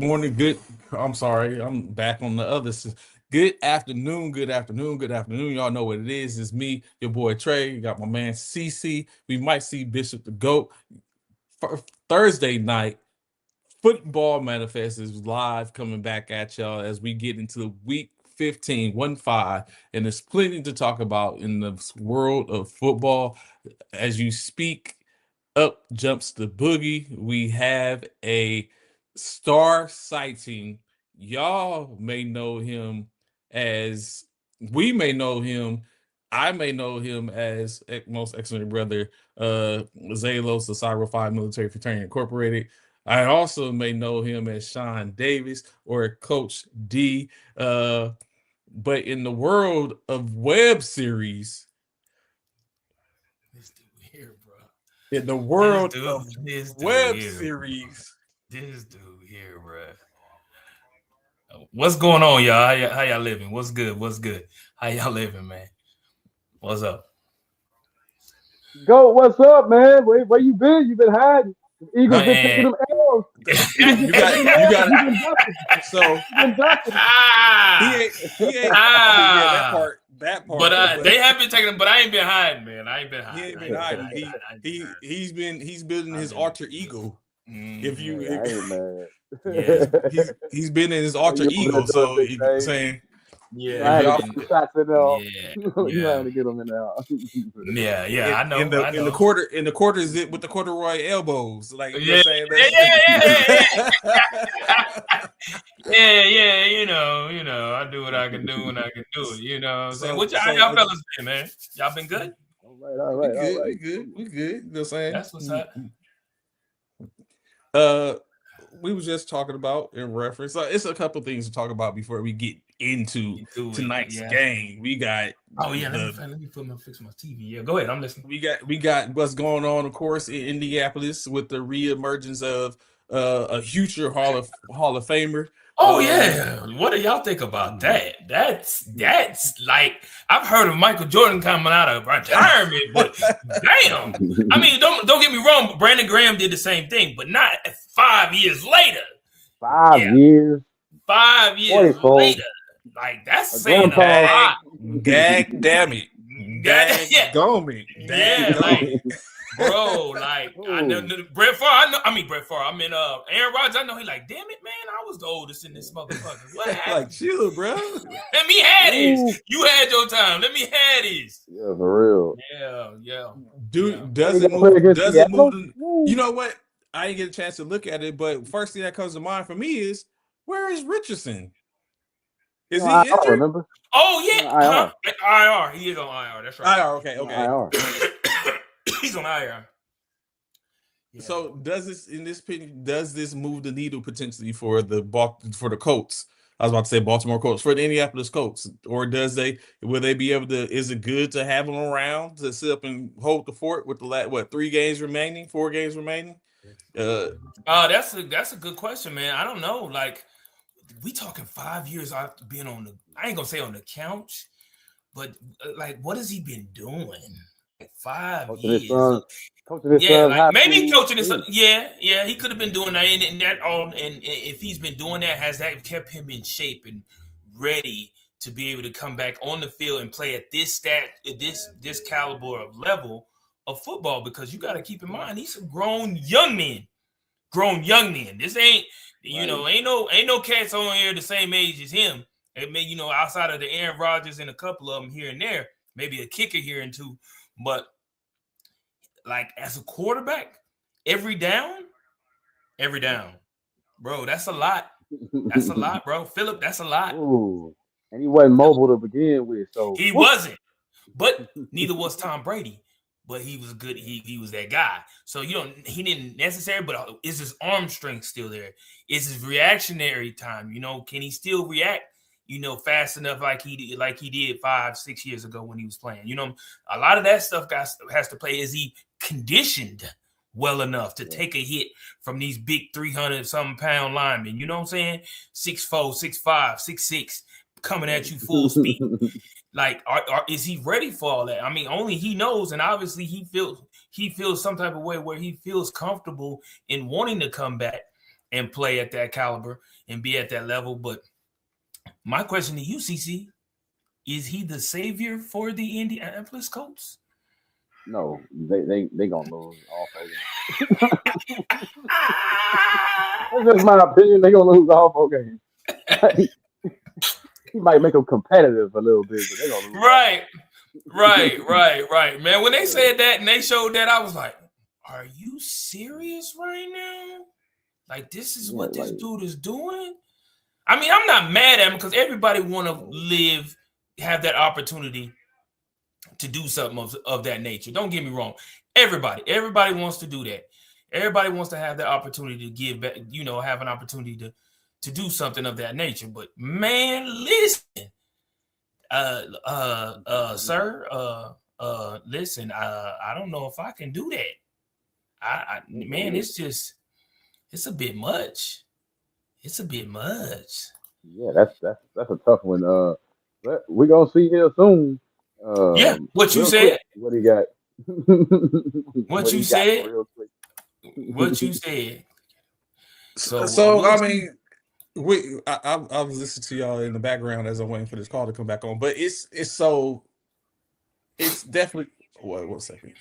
morning, good. I'm sorry, I'm back on the other. Good afternoon, good afternoon, good afternoon. Y'all know what it is. It's me, your boy Trey. You got my man CC. We might see Bishop the GOAT. Thursday night, Football Manifest is live coming back at y'all as we get into week 15, 1-5. And there's plenty to talk about in the world of football. As you speak, up jumps the boogie. We have a star sighting. Y'all may know him as we may know him. I may know him as most excellent brother, Zalos, the Cyber 5 Military Fraternity Incorporated. I also may know him as Sean Davis or Coach D. But in the world of web series, in the world of web series, this dude here, bro. What's going on, y'all? How y'all living? What's good? How y'all living, man? What's up? Go, what's up, man? Where you been? You been hiding. The Eagles been taking them L's. you got it. So he ain't. Yeah, that part. But they have been taking them. But I ain't been hiding, man. I ain't been hiding. He ain't been hiding. He's building his alter ego. If you, he's been in his alter ego. So you're saying. Yeah, I had to get shots in there. You had to get them in Yeah, there. I know. In the quarter is it with the corduroy elbows, like yeah. You know, I do what I can do when I can do it. You know, what I'm saying? How y'all fellas been, man? Y'all been good? All right. We good. You know what I'm saying? That's what's up. We was just talking about in reference. It's a couple things to talk about before we get into tonight's game. We got. Oh yeah, let me fix my TV. Yeah, go ahead. I'm listening. We got what's going on, of course, in Indianapolis with the reemergence of a future Hall of Famer. Oh yeah, what do y'all think about that? That's like I've heard of Michael Jordan coming out of retirement, but damn, I mean, don't get me wrong, but Brandon Graham did the same thing, but not 5 years later. 5 years. 5 years later, like that's saying a lot. Gag, damn it, go me, like. Bro, like I know Brett Favre. Brett Favre. I mean, Aaron Rodgers. I know he like, damn it, man. I was the oldest in this motherfucker. What happened? Like, chill, bro. Let me have this. You had your time. Let me have this. Yeah, for real. Yeah. Dude, does it move? You know what? I didn't get a chance to look at it, but first thing that comes to mind for me is, where is Richardson? Is he injured? Remember? Oh yeah, IR. He is on IR. That's right. IR. Okay. IR. He's on IR. Yeah. So does this move the needle potentially for the Colts? I was about to say Baltimore Colts, for the Indianapolis Colts, or will they be able to? Is it good to have them around to sit up and hold the fort with the 4 games remaining? That's a good question, man. I don't know. Like, we talking 5 years after being on I ain't gonna say on the couch, but like, what has he been doing? 5 years. Maybe coaching his son. Yeah, he could have been doing that, and if he's been doing that, has that kept him in shape and ready to be able to come back on the field and play at this caliber of level of football? Because you got to keep in mind, he's a grown young man. This ain't ain't no cats on here the same age as him. It may, outside of the Aaron Rodgers and a couple of them here and there, maybe a kicker here and two. But like, as a quarterback, every down, bro, that's a lot. That's a lot, bro. Philip, that's a lot. Ooh. And he wasn't mobile to begin with, so he wasn't. But neither was Tom Brady. But he was good. He was that guy. So he didn't necessarily. But is his arm strength still there? Is his reactionary time? Can he still react? Fast enough like he did 5-6 years ago when he was playing. A lot of that stuff has to play. Is he conditioned well enough to take a hit from these big 300-something pound linemen? You know what I'm saying? 6'4", 6'5", 6'6", coming at you full speed. Like, is he ready for all that? I mean, only he knows, and obviously he feels some type of way where he feels comfortable in wanting to come back and play at that caliber. and be at that level. But my question to you, CC, is he the savior for the Indianapolis Colts? No, they gonna lose all 4 games. That's just my opinion. They gonna lose all 4 games. He might make them competitive a little bit, but they gonna lose. Right. Man, when they said that and they showed that, I was like, "Are you serious right now? Like this is what this dude is doing?" I mean, I'm not mad at him because everybody want to have that opportunity to do something of that nature. Don't get me wrong. Everybody wants to do that. Everybody wants to have the opportunity to give back, have an opportunity to do something of that nature. But man, listen, sir, listen, I don't know if I can do that. Man, it's a bit much. It's a bit much. Yeah, that's a tough one. But we're gonna see here soon. Yeah, what you said. What he got? What you said. Real quick. What you said. So I mean, I was listening to y'all in the background as I'm waiting for this call to come back on, but it's definitely. Wait, 1 second.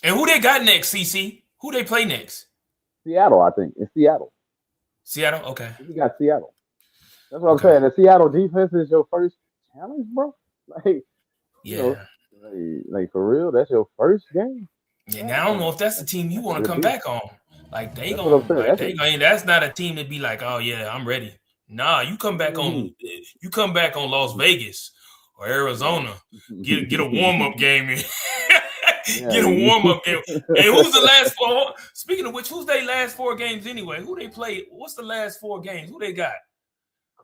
And who they got next, CC? Who they play next? Seattle, I think. It's Seattle. Seattle, okay. You got Seattle. That's what I'm saying. The Seattle defense is your first challenge, bro. Like, like for real, that's your first game. Yeah, now I don't know if that's the team you want to come back on. Like that's not a team to be like, oh yeah, I'm ready. Nah, you come back on. You come back on Las Vegas or Arizona. Get a warm up game in. Get a warm up game. And who's the last 4? Speaking of which, who's their last 4 games anyway? Who they play? What's the last 4 games? Who they got?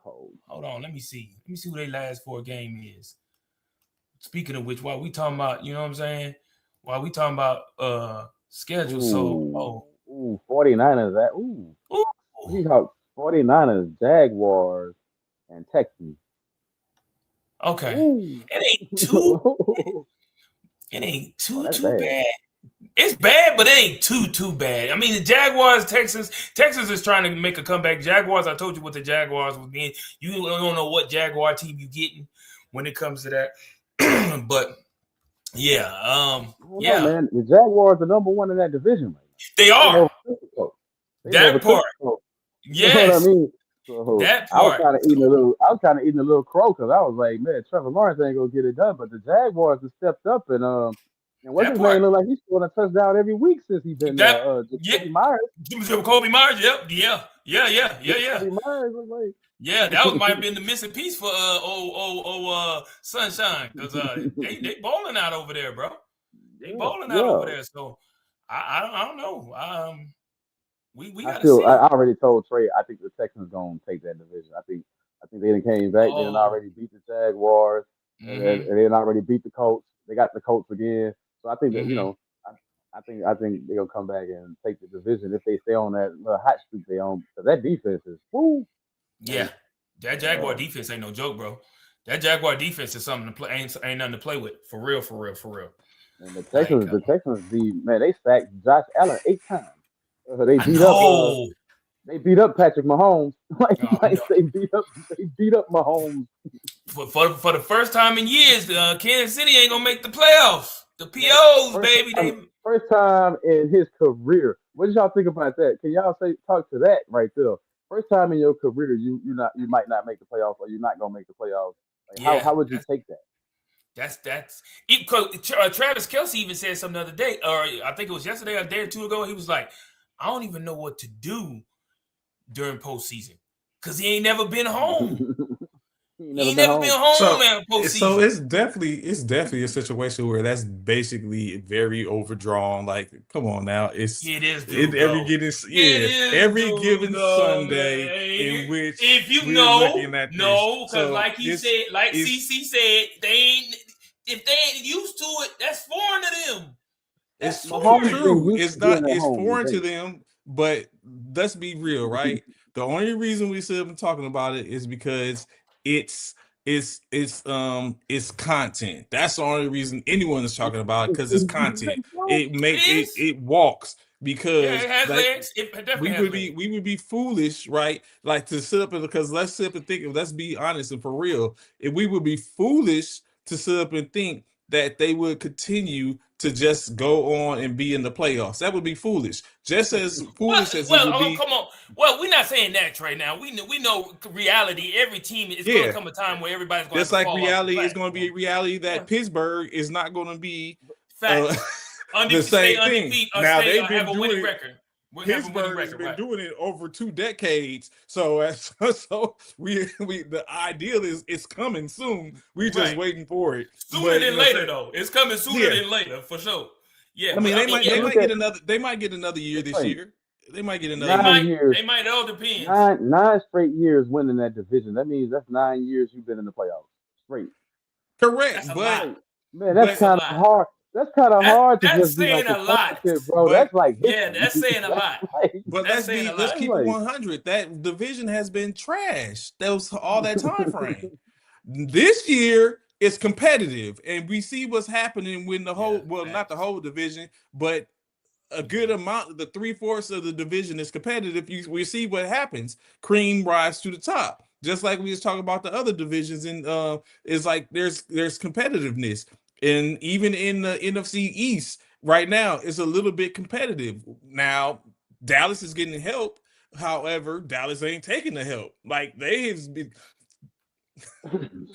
Hold on, let me see. Let me see who their last 4 game is. Speaking of which, while we talking about, you know what I'm saying? While we talking about schedule, 49ers that Seahawks, 49ers, Jaguars, and Texans. Okay. It ain't too bad. It's bad, but it ain't too bad. I mean, the Jaguars, Texans is trying to make a comeback. Jaguars, I told you what the Jaguars was being. You don't know what Jaguar team you getting when it comes to that. But yeah, man, the Jaguars are number 1 in that division. They are. That part. Yes. You know what I mean? So that part. I was kind of eating a little crow because I was like, man, Trevor Lawrence ain't gonna get it done, but the Jaguars have stepped up and what's his name look like he's scoring a touchdown every week since he's been there. Jacoby Myers. Jacoby Myers. Yep. Yeah. Jacoby Myers was like. Yeah, that might have been the missing piece for Sunshine because they balling out over there, bro. They balling out over there. So I don't know. We got to see. I already told Trey. I think the Texans gonna take that division. I think they done came back. They done already beat the Jaguars, and they done already beat the Colts. They got the Colts again. So I think that I think they're gonna come back and take the division if they stay on that little hot streak they on. Because that defense is woo. Yeah, that Jaguar defense ain't no joke, bro. That Jaguar defense is something to play. Ain't nothing to play with. For real. And the Texans, they sacked Josh Allen 8 times. They beat up Patrick Mahomes. They beat up Mahomes. For the first time in years, Kansas City ain't gonna make the playoffs. The POs, baby. First time in his career. What did y'all think about that? Can y'all talk to that right there? First time in your career, you might not make the playoffs, or you're not gonna make the playoffs. How would you take that? That's Travis Kelce even said something the other day, or I think it was yesterday or a day or two ago. He was like, I don't even know what to do during postseason because he ain't never been home. He ain't never been home, man. Postseason. So it's definitely a situation where that's basically very overdrawn. Like, come on now, every given Sunday man. In which if you looking at no, because like CC said, if they ain't used to it, that's foreign to them. It's true. It's foreign to them, but let's be real, right? The only reason we still been talking about it is because it's content. That's the only reason anyone is talking about it, because it's content. It walks. because it has like legs. It definitely has legs. we would be foolish, right? Like to sit up and because let's sit up and think. Let's be honest and for real. If we would be foolish to sit up and think that they would continue to just go on and be in the playoffs. That would be foolish. Just as foolish as it would be. Come on. Well, we're not saying that right now. We know reality. Every team is going to come a time where everybody's going to just like reality is going to be a reality that Pittsburgh is not going to be the same thing. Now they've been doing it. Record. Pittsburgh has been doing it over 2 decades. So we the ideal is it's coming soon. We're just waiting for it. Sooner than later, though. It's coming sooner than later for sure. Yeah, I mean, they might get another year this year. They might get another 9 years. They might. It all depends. 9 straight years winning that division. That means that's 9 years you've been in the playoffs straight. Correct, but man, that's kind of hard. That's kind of hard to just be like a lot, bro. That's like that's saying a lot. But let's keep it 100. That division has been trashed. That was all that time frame. This year it's competitive, and we see what's happening when the whole not the whole division, but a good amount, the 3/4 of the division is competitive. We see what happens. Cream rise to the top. Just like we was talking about the other divisions, and it's like there's competitiveness. And even in the NFC East right now, it's a little bit competitive. Now, Dallas is getting help. However, Dallas ain't taking the help. Like they have been.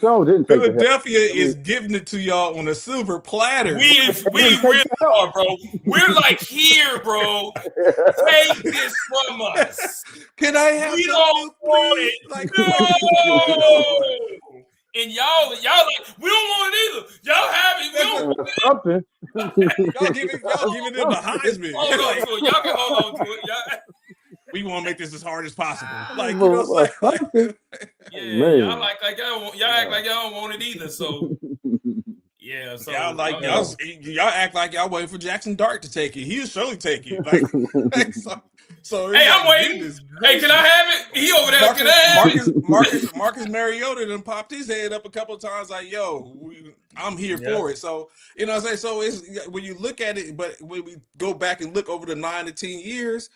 Philadelphia is giving it to y'all on a silver platter. We really are, bro. We're like here, bro. Take this from us. Can I have? We don't want it. Like no. And y'all like, we don't want it either. Y'all have it. We don't want something. Y'all giving them the Heisman. Hold on to it. Y'all can hold on to it. We want to make this as hard as possible. Like, you know what I'm saying? Y'all act like y'all don't want it either. So yeah, so y'all act like y'all waiting for Jackson Dart to take it. He'll surely take it. Like so hey, I'm waiting. Hey, can I have it? He over there. Can I have it? Marcus Mariota done popped his head up a couple of times. Like, yo, I'm here for it. So you know what I'm saying. So it's when you look at it, but when we go back and look over the 9 to 10 years.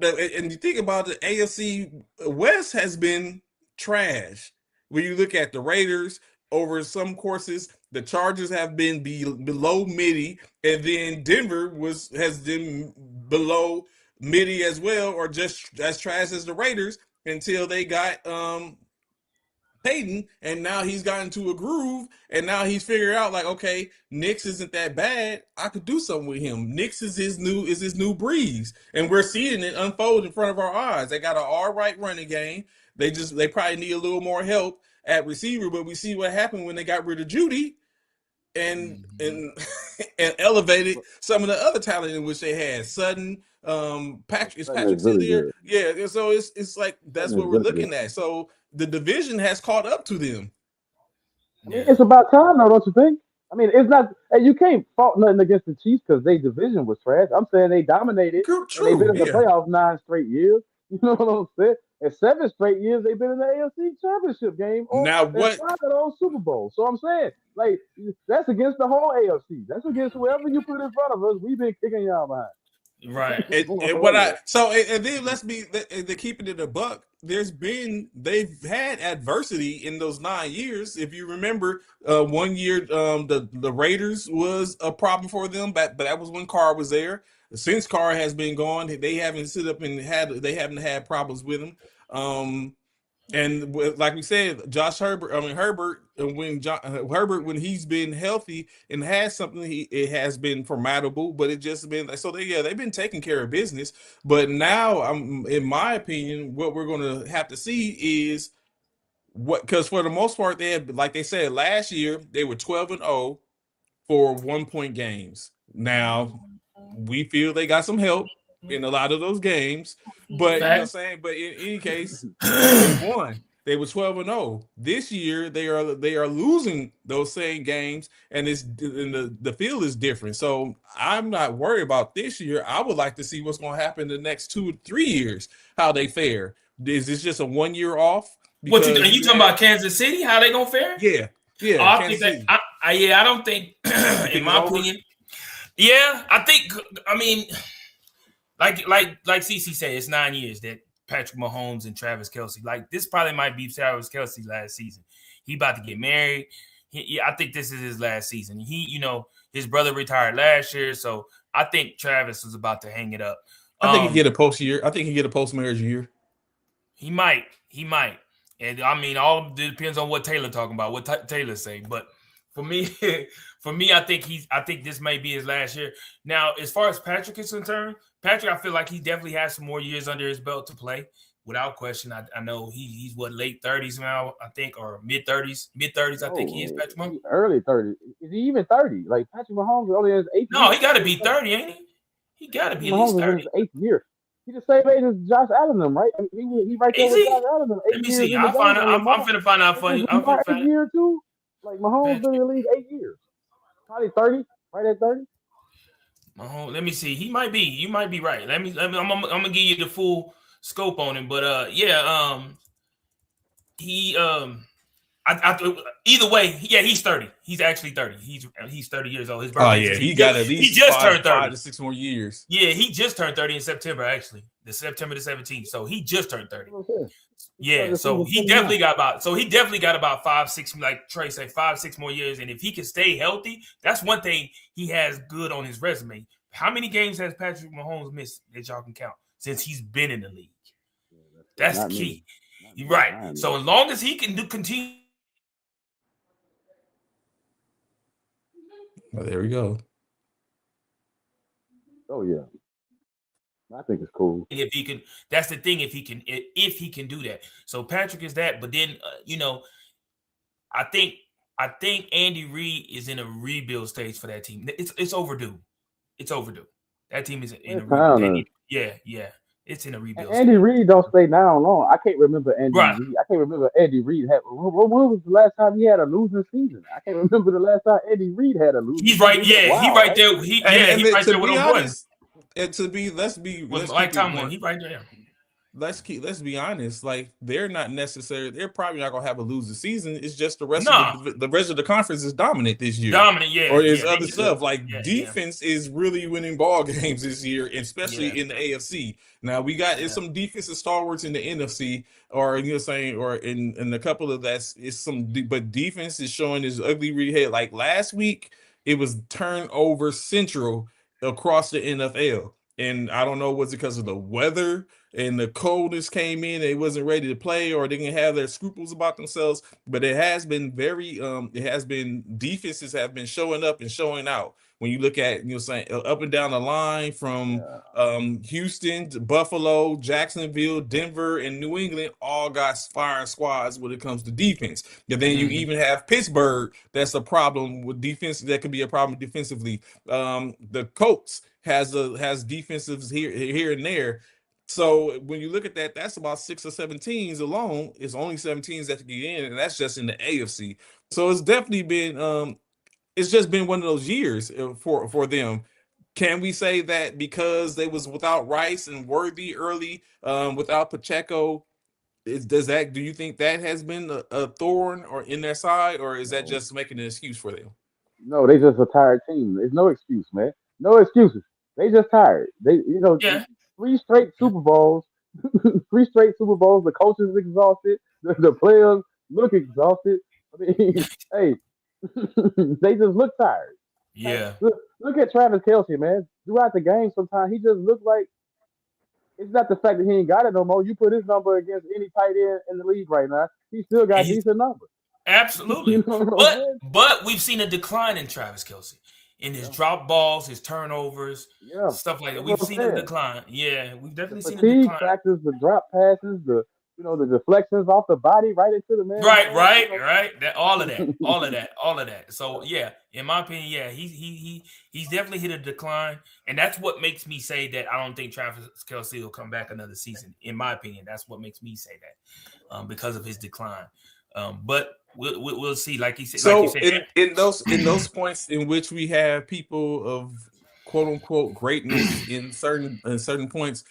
And you think about the AFC West has been trash. When you look at the Raiders over some courses, the Chargers have been below midi, and then Denver has been below midi as well, or just as trash as the Raiders until they got Peyton, and now he's gotten to a groove, and now he's figured out like, okay, Nix isn't that bad. I could do something with him. Nix is his new Breeze, and we're seeing it unfold in front of our eyes. They got an all right running game. They probably need a little more help at receiver, but we see what happened when they got rid of Judy and elevated some of the other talent in which they had. Sutton, Patrick still there? Yeah, so it's like that's what we're looking at. So the division has caught up to them. I mean, it's about time now, don't you think? I mean, it's not. And you can't fault nothing against the Chiefs because their division was trash. I'm saying they dominated. True. They've been in the playoffs 9 straight years. You know what I'm saying? And 7 straight years they've been in the AFC Championship game. Now what? On Super Bowl. So I'm saying, like, that's against the whole AFC. That's against whoever you put in front of us. We've been kicking y'all behind. Right. And then let's be keeping it a buck. They've had adversity in those 9 years. If you remember, 1 year the Raiders was a problem for them, but that was when Carr was there. Since Carr has been gone, they haven't had problems with him. And like we said, Herbert, when he's been healthy and has something, it has been formidable. But it just been they've been taking care of business. But now, in my opinion, what we're going to have to see is because for the most part, they had, like they said last year, they were 12-0 for 1-point games. Now we feel they got some help in a lot of those games, but you know what I'm saying. But in any case, they won. They were 12-0. This year, they are losing those same games, and the field is different. So I'm not worried about this year. I would like to see what's going to happen the next 2 or 3 years, how they fare. Is this just a 1 year off? What you talking about? Kansas City? How they gonna fare? Yeah. I don't think, in my opinion. Yeah, I think. I mean, like CC said, it's 9 years that Patrick Mahomes and Travis Kelce. Like this probably might be Travis Kelce last season. He about to get married. I think this is his last season. His brother retired last year, so I think Travis was about to hang it up. I think he get a post year. I think he get a post marriage year. He might, and I mean, all depends on what Taylor talking about, what Taylor say. But for me, I think this may be his last year. Now, as far as Patrick is concerned, Patrick, I feel like he definitely has some more years under his belt to play, without question. I know he's what, late 30s now, I think, or mid 30s. I think he is, Patrick Mahomes. Early 30s. Is he even 30? Like Patrick Mahomes is only in his 8th year. No, he got to be 30, ain't he? He got to be at least 30. Mahomes is in his 8th year. He's the same age as Josh Allen, them, right? He right there with Josh Allen. Let me see. I'm finna find out for you. I'm finna find out. Year too. Like Mahomes been in the league 8 years. Probably 30, right at 30. Mahomes. Let me see. He might be. You might be right. I'm gonna give you the full scope on him. But he either way, he's 30. He's actually 30. He's 30 years old. His birthday. He got at least he just turned 30. 5 to 6 more years. Yeah, he just turned 30 in September. Actually, September the 17th. So he just turned 30. Okay. Yeah, so he definitely got about 5, 6, like Trey said, 5, 6 more years. And if he can stay healthy, that's one thing he has good on his resume. How many games has Patrick Mahomes missed that y'all can count since he's been in the league? That's the key. Right. So as long as he can continue. Well, there we go. Oh yeah, I think it's cool. If he can, that's the thing. If he can do that. So Patrick is that, but then I think Andy Reid is in a rebuild stage for that team. It's overdue. It's overdue. That team is in a rebuild. Yeah. It's in a rebuild. Andy Reid don't stay down long. I can't remember Andy Reid. I can't remember Andy Reid. When was the last time he had a losing season? I can't remember the last time Andy Reid had a losing season. He's right. Yeah, wow, he right there. He's right there with him. Let's be like Tomlin. He right there. Let's be honest. Like they're probably not gonna have a losing season. It's just the rest of the rest of the conference is dominant this year. Or is other stuff like defense is really winning ball games this year, especially in the AFC. Now we got some defensive stalwarts in the NFC, or or in a couple of but defense is showing this ugly rear head. Like last week, it was turnover central across the NFL. And I don't know, was it because of the weather and the coldness came in, they wasn't ready to play, or they didn't have their scruples about themselves. But it has been defenses have been showing up and showing out. When you look at, up and down the line from Houston to Buffalo, Jacksonville, Denver, and New England, all got fire squads when it comes to defense. And then you even have Pittsburgh, that's a problem with defense. That could be a problem defensively. The Colts has defensives here and there. So when you look at that, that's about 6 or 7 teams alone. It's only 7 teams that can get in, and that's just in the AFC. So it's definitely been it's just been one of those years for them. Can we say that because they was without Rice and Worthy early, without Pacheco, do you think that has been a thorn or in their side, or is that just making an excuse for them? No, they just a tired team. There's no excuse, man. No excuses. They just tired. 3 straight Super Bowls. 3 straight Super Bowls. The coach is exhausted. The players look exhausted. I mean, hey, they just look tired. Yeah. Look at Travis Kelce, man. Throughout the game, sometimes he just looks like it's not the fact that he ain't got it no more. You put his number against any tight end in the league right now, he still got decent numbers. Absolutely. But we've seen a decline in Travis Kelce. In his drop balls, his turnovers, stuff like that. We've seen a decline. Yeah, we've definitely seen a decline. Factors, the drop passes, the deflections off the body right into the man. Right. All of that. So in my opinion, he's definitely hit a decline, and that's what makes me say that I don't think Travis Kelce will come back another season. In my opinion, that's what makes me say that because of his decline. But we'll see. Like he said. So in those points in which we have people of quote unquote greatness in certain points,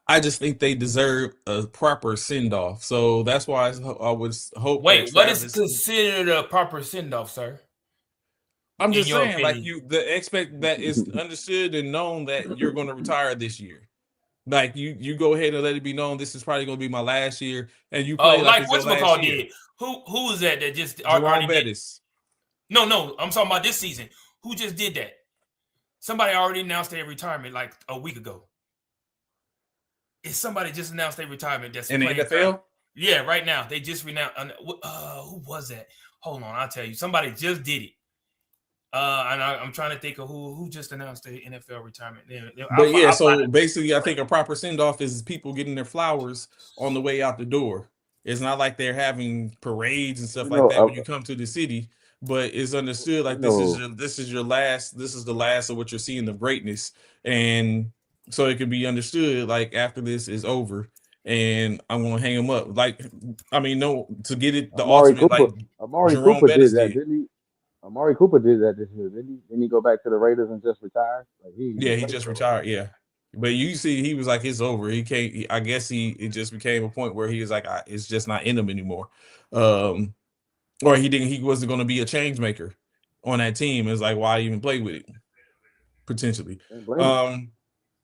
I just think they deserve a proper send off. So that's why I would hope. Wait, what is considered a proper send off, sir? I'm just saying, like the expect that is understood and known that you're going to retire this year. Like you go ahead and let it be known this is probably going to be my last year, and you play like it's your last year. Did. Who was that just Jerome Bettis? No, I'm talking about this season. Who just did that? Somebody already announced their retirement like a week ago. Is somebody just announced their retirement that's in the NFL? Yeah, right now they just announced. Who was that? Hold on, I'll tell you. Somebody just did it. And I'm trying to think of who just announced the NFL retirement. But so basically, I think a proper send off is people getting their flowers on the way out the door. It's not like they're having parades and stuff like that when you come to the city. But it's understood like this is your last. This is the last of what you're seeing of greatness, and so it can be understood like after this is over, and I'm gonna hang him up. Like I mean, no, to get it the ultimate like Jerome Bettis did that, didn't he? Amari Cooper did that this year, didn't he? Didn't he go back to the Raiders and just retire? Like he just retired. Yeah, but you see, he was like, it's over. He can't. I guess it just became a point where he was like, it's just not in him anymore. Or he wasn't going to be a change maker on that team. It's like, why even play with it? Potentially.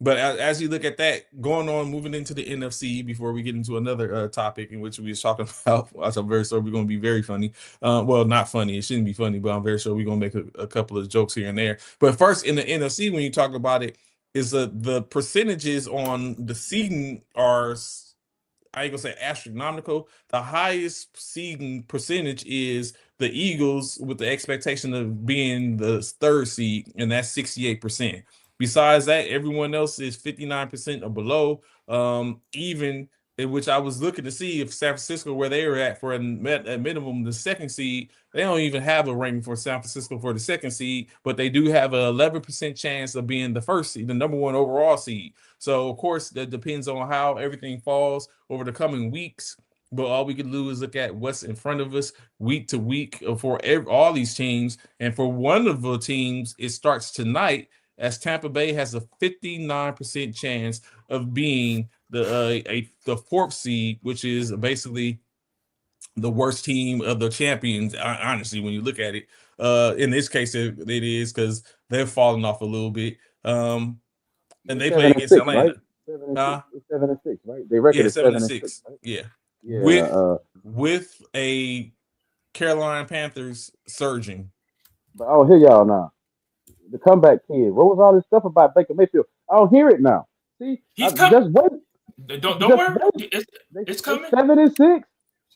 But as you look at that, going on, moving into the NFC before we get into another topic in which we was talking about, I'm very sure we're going to be very funny. Well, not funny. It shouldn't be funny, but I'm very sure we're going to make a couple of jokes here and there. But first, in the NFC, when you talk about it, is the percentages on the seeding are, I ain't gonna say astronomical. The highest seeding percentage is the Eagles with the expectation of being the third seed, and that's 68%. Besides that, everyone else is 59% or below. Even in which I was looking to see if San Francisco, where they were at for at minimum the second seed, they don't even have a ranking for San Francisco for the second seed, but they do have an 11% chance of being the first seed, the number one overall seed. So, of course, that depends on how everything falls over the coming weeks. But all we can do is look at what's in front of us week to week for all these teams. And for one of the teams, it starts tonight as Tampa Bay has a 59% chance of being the fourth seed, which is basically the worst team of the champions. Honestly, when you look at it, in this case, it is because they're falling off a little bit. And they play against Atlanta. Right? 7-6, right? They record is 7-6. Right? Yeah. With a Carolina Panthers surging. But I don't hear y'all now. The comeback kid. What was all this stuff about Baker Mayfield? I don't hear it now. See, he's coming. Just wait. Don't worry. It's coming. 7-6.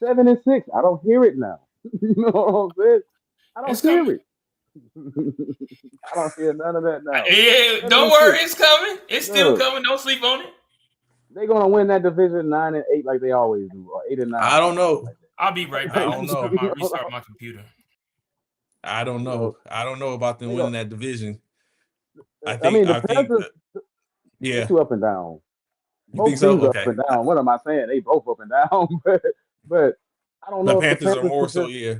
7-6. I don't hear it now. You know what I'm saying? I don't hear it. I don't hear none of that now. Yeah, don't worry, it's coming. It's still coming. Don't sleep on it. They're gonna win that division 9-8 like they always do, or 8-9. I don't know. Like I'll be right back. I don't know. Restart my computer. I don't know. I don't know about them winning that division. I think the Panthers. Yeah, too up and down. Both teams up and down. What am I saying? They both up and down, but I don't know. The Panthers are more so. Yeah.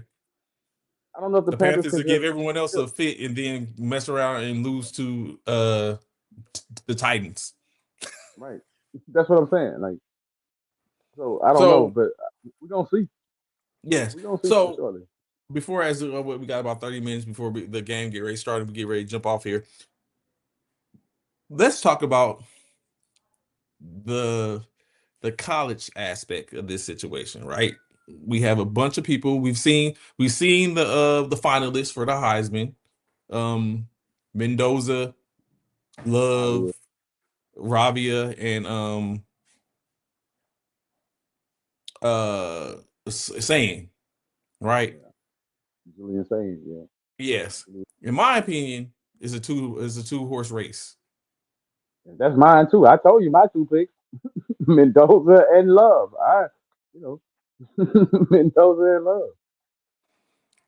I don't know if the Panthers will give everyone else a fit and then mess around and lose to the Titans. Right. That's what I'm saying. Like, so I don't know, but we're gonna see. Yes. We're gonna see shortly. Before we got about 30 minutes before the game get ready started, we get ready to jump off here. Let's talk about the college aspect of this situation, right? We have a bunch of people. We've seen the finalists for the Heisman. Mendoza, Love, Ravia, and Saying, right? Julian Saying, yeah. Yes. In my opinion, is a two horse race. That's mine too. I told you my two picks. Mendoza and Love. Mendoza and Love.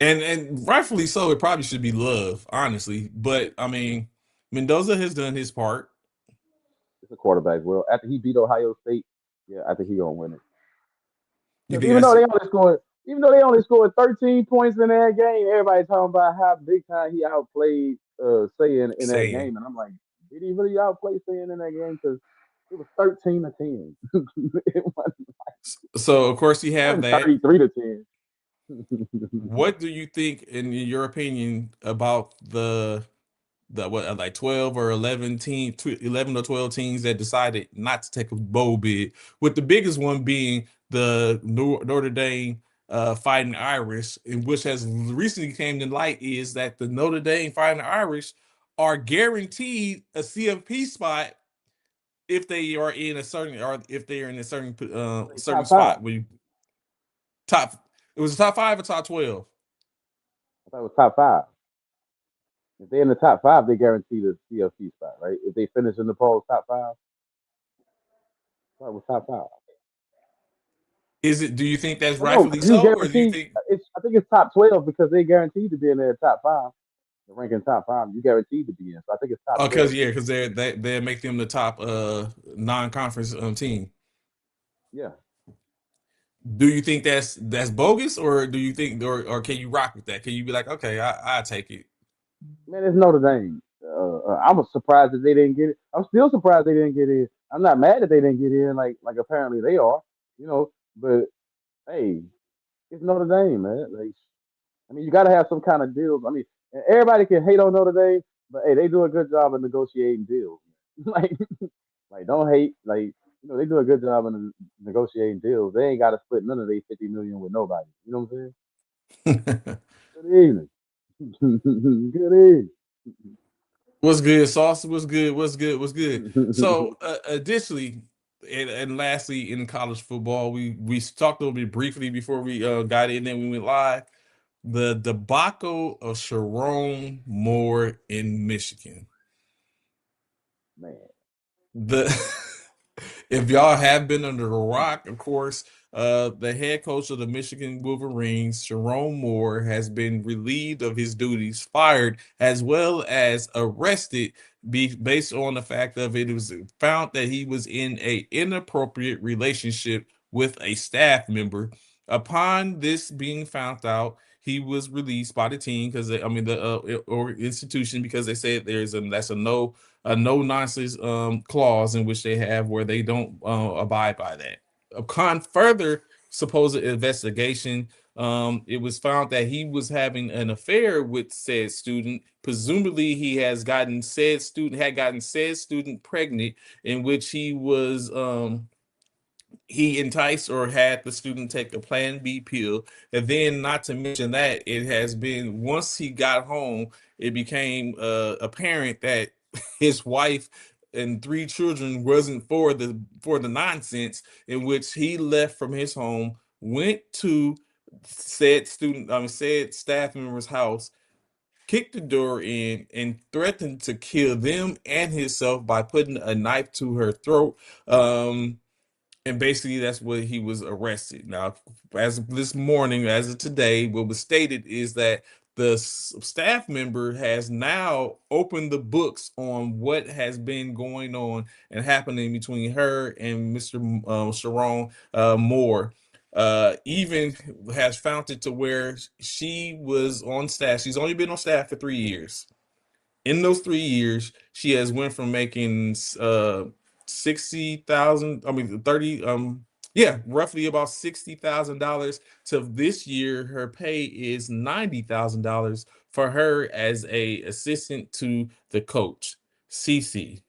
And rightfully so, it probably should be Love, honestly. But I mean, Mendoza has done his part. It's a quarterback. Well, after he beat Ohio State, yeah, I think he's gonna win it. Even though they only scored 13 points in that game, everybody talking about how big time he outplayed Saying in that game, and I'm like, did he really outplay Saying in that game? Because it was 13-10. So of course you have that 33-10. What do you think, in your opinion, about the what, like 12 or 11 or 12 teams that decided not to take a bowl bid, with the biggest one being the Notre Dame Fighting Irish, in which has recently came to light is that the Notre Dame Fighting Irish are guaranteed a CFP spot if they are in a certain, or if they are in a certain Top five. spot where you top, it was top 5 or top 12. I thought it was top five. If they're in the top five, they guarantee the CLC spot, right? If they finish in the polls top five, I thought it was top five. Is it, do you think that's Well, no, rightfully because you so, or do you guarantee think, it's. I think it's top 12 because they guaranteed to be in their top five. The ranking top five, you guaranteed to be in. So I think it's top oh, 12. because yeah, because they make them the top non-conference team. Yeah, Do you think that's bogus, or do you think, or can you rock with that? Can you be like, okay, I take it? man, it's Notre Dame. I was surprised that they didn't get it. I'm still surprised they didn't get in. I'm not mad that they didn't get in, like apparently they are, you know. But hey, it's Notre Dame, man. Like, I mean, you got to have some kind of deals. I mean, everybody can hate on Notre Dame, but hey, they do a good job of negotiating deals. like, like don't hate. Like, they do a good job of negotiating deals. They ain't got to split none of their 50 million with nobody. You know what I'm saying? Good evening. Good evening. What's good, sauce? What's good? What's good? What's good? So, additionally, and lastly, in college football, we talked a little bit briefly before we got in, and we went live. The debacle of Sharon Moore in Michigan. Man, The if y'all have been under the rock, of course, the head coach of the Michigan Wolverines, Sharon Moore, has been relieved of his duties, fired, as well as arrested, based on the fact of it was found that he was in a inappropriate relationship with a staff member. Upon this being found out, he was released by the team, because I mean the or institution, because they said that's a no nonsense clause in which they have, where they don't abide by that. Upon further supposed investigation, it was found that he was having an affair with said student. Presumably, he has gotten said student had gotten said student pregnant, in which he enticed or had the student take a Plan B pill. And then, not to mention that, it has been, once he got home, it became apparent that his wife and 3 children wasn't for the nonsense, in which he left from his home, went to said staff member's house, kicked the door in, and threatened to kill them and himself by putting a knife to her throat. And basically, that's what he was arrested. Now, as of this morning, as of today, what was stated is that the staff member has now opened the books on what has been going on and happening between her and Mr. Sharon Moore. Even has found it to where she was on staff. She's only been on staff for 3 years. In those 3 years, she has went from making 60,000, I mean 30, yeah, roughly about $60,000, to this year her pay is $90,000 for her as a assistant to the coach, CC.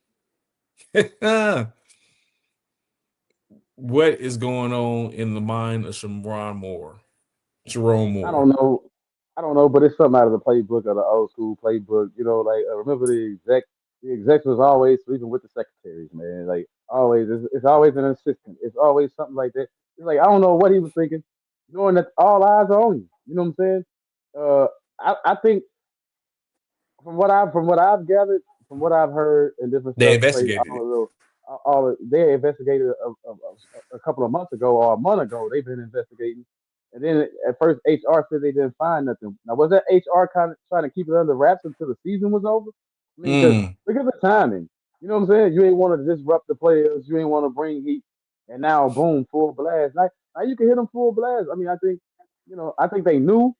What is going on in the mind of Sharon Moore? Jerome I Moore. don't know. I don't know, but it's something out of the playbook of the old school playbook. Like remember the execs was always sleeping with the secretaries, man. Like always, it's always an assistant. It's always something like that. It's like I don't know what he was thinking, knowing that all eyes are on you. You know what I'm saying? Uh, I think from what I've gathered, from what I've heard and different They stuff, Trey, investigated it. they investigated a couple of months ago or a month ago. They've been investigating, and then at first HR said they didn't find nothing. Now was that HR kind of trying to keep it under wraps until the season was over? I mean, because Mm. look at the timing. You know what I'm saying? You ain't want to disrupt the players. You ain't want to bring heat, and now boom, full blast. Now you can hit them full blast. I mean, I think they knew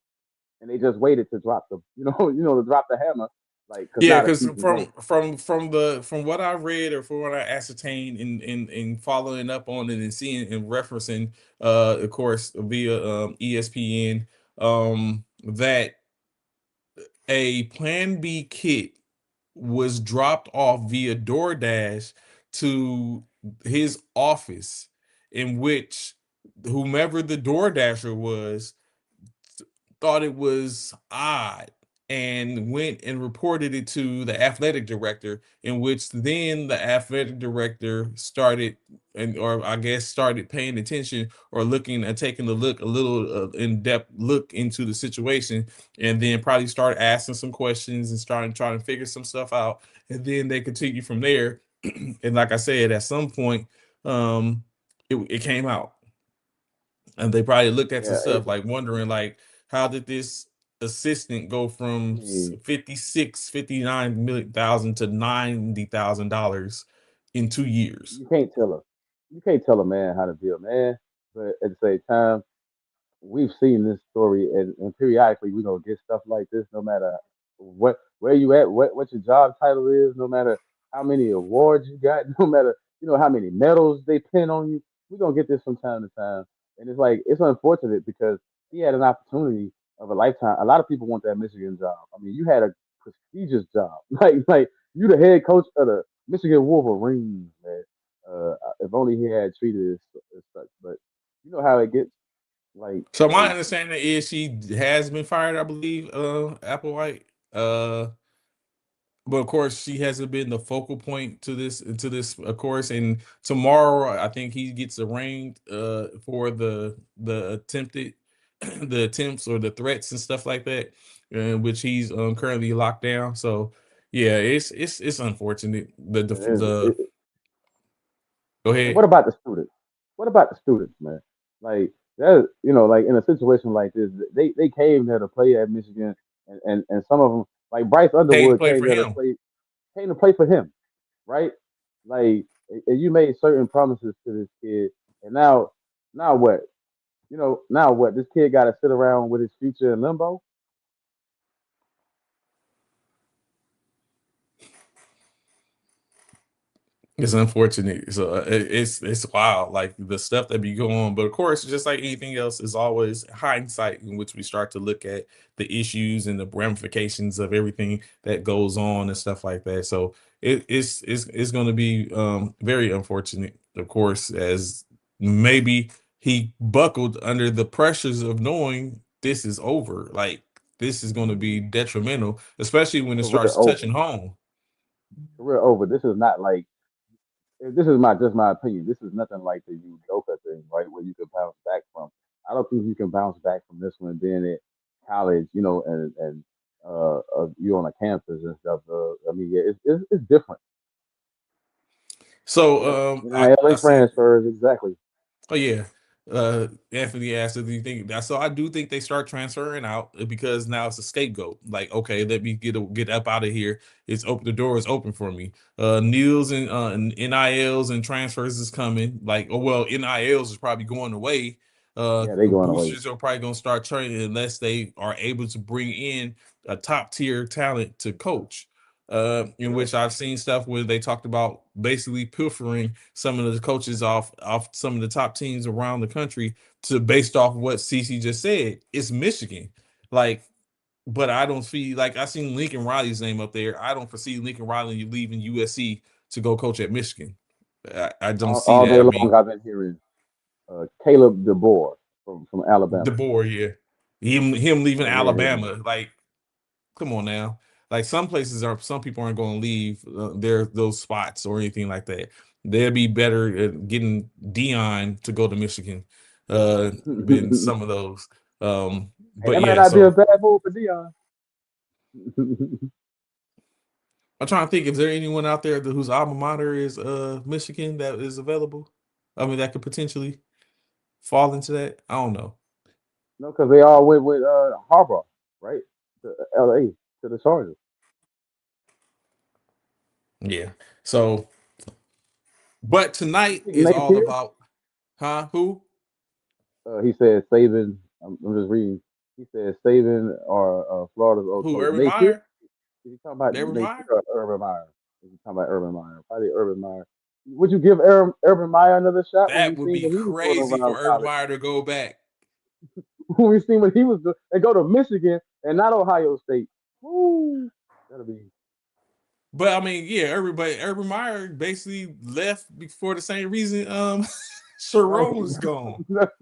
and they just waited to drop the, to drop the hammer, like because Yeah, now the because season's over. from what I read, or from what I ascertained in following up on it and seeing and referencing, of course, via ESPN, that a Plan B kit was dropped off via DoorDash to his office, in which whomever the DoorDasher was thought it was odd and went and reported it to the athletic director, in which then the athletic director started, and or I guess started paying attention or looking and taking a little in-depth look into the situation, and then probably start asking some questions and starting trying to figure some stuff out, and then they continue from there. And like I said, at some point, um it came out, and they probably looked at some Yeah, stuff like wondering like, how did this assistant go from it, 59 million thousand to $90,000 in 2 years? you can't tell her. You can't tell a man how to be a man, but at the same time, we've seen this story, and periodically we don't get stuff like this. No matter what, where you at, what your job title is, no matter how many awards you got, no matter how many medals they pin on you, we gonna get this from time to time. And it's like it's unfortunate because he had an opportunity of a lifetime. A lot of people want that Michigan job. I mean, you had a prestigious job, like you the head coach of the Michigan Wolverines, man. If only he had treated it as such, but you know how it gets. Like So my they understanding is she has been fired, I believe, Applewhite. Uh, but of course, she hasn't been the focal point to this, of course. And tomorrow, I think he gets arraigned for the attempted the attempts or the threats and stuff like that, which he's currently locked down. So yeah, it's unfortunate. The it, Go and ahead. what about the students? What about the students, man? Like that, like in a situation like this, they came there to play at Michigan, and some of them, like Bryce Paid to Underwood, play for him. came to play for him, right? Like, and you made certain promises to this kid, and now what? Now what? This kid got to sit around with his future in limbo. It's unfortunate. So it's wild, like the stuff that be going on. But of course, just like anything else, is always hindsight in which we start to look at the issues and the ramifications of everything that goes on and stuff like that. So it's going to be very unfortunate, of course, as maybe he buckled under the pressures of knowing this is over. Like this is going to be detrimental, especially when it Career starts over. touching home. Career over. This is not like this is my just my opinion. This is nothing like the Udoka thing, right? Where you can bounce back from. I don't think you can bounce back from this one being at college, and you on a campus and stuff. I mean, yeah, it's different. Yep. So LA I see. transfers exactly. Oh yeah. Anthony asked, "Do you think that?" So I do think they start transferring out because now it's a scapegoat. Like, okay, let me get up out of here. It's open. The door is open for me. Neils and NILs and transfers is coming. Like, oh well, NILs is probably going away. Yeah, they going away. Boosters are probably going to start training unless they are able to bring in a top tier talent to coach. In Yeah, which I've seen stuff where they talked about basically pilfering some of the coaches off some of the top teams around the country to based off what CC just said. It's Michigan, like, but I don't see like I seen Lincoln Riley's name up there. I don't foresee Lincoln Riley leaving USC to go coach at Michigan. I don't see all that. day I mean, long I've been hearing Caleb DeBoer from Alabama. DeBoer, yeah, him leaving Yeah, yeah, Alabama, like come on now. Like some people aren't going to leave their those spots or anything like that. They'd be better at getting Dion to go to Michigan than hey, some of those. But that might yeah, not be a so bad move for Dion. I'm trying to think. Is there anyone out there whose alma mater is Michigan that is available? I mean, that could potentially fall into that. I don't know. No, because they all went with Harbaugh, right? To LA, to the Chargers. Yeah. So, but You tonight think is Nate all Pierce? about, huh? Who? He said Saban. I'm just reading. He said Saban or Florida's old Who? coach. Urban Nate Pierce? Meyer? Is he talking about Urban Nate Pierce Meyer? or Urban Meyer? Is he talking about Urban Meyer? Probably Urban Meyer. Would you give Urban Meyer another shot when we That would seen be what he was doing crazy around for Urban college? Meyer to go back. We seen what he was doing, and go to Michigan and not Ohio State. Woo, that'll be. But I mean, yeah, Urban Meyer basically left for the same reason Right. Sharon was gone. That's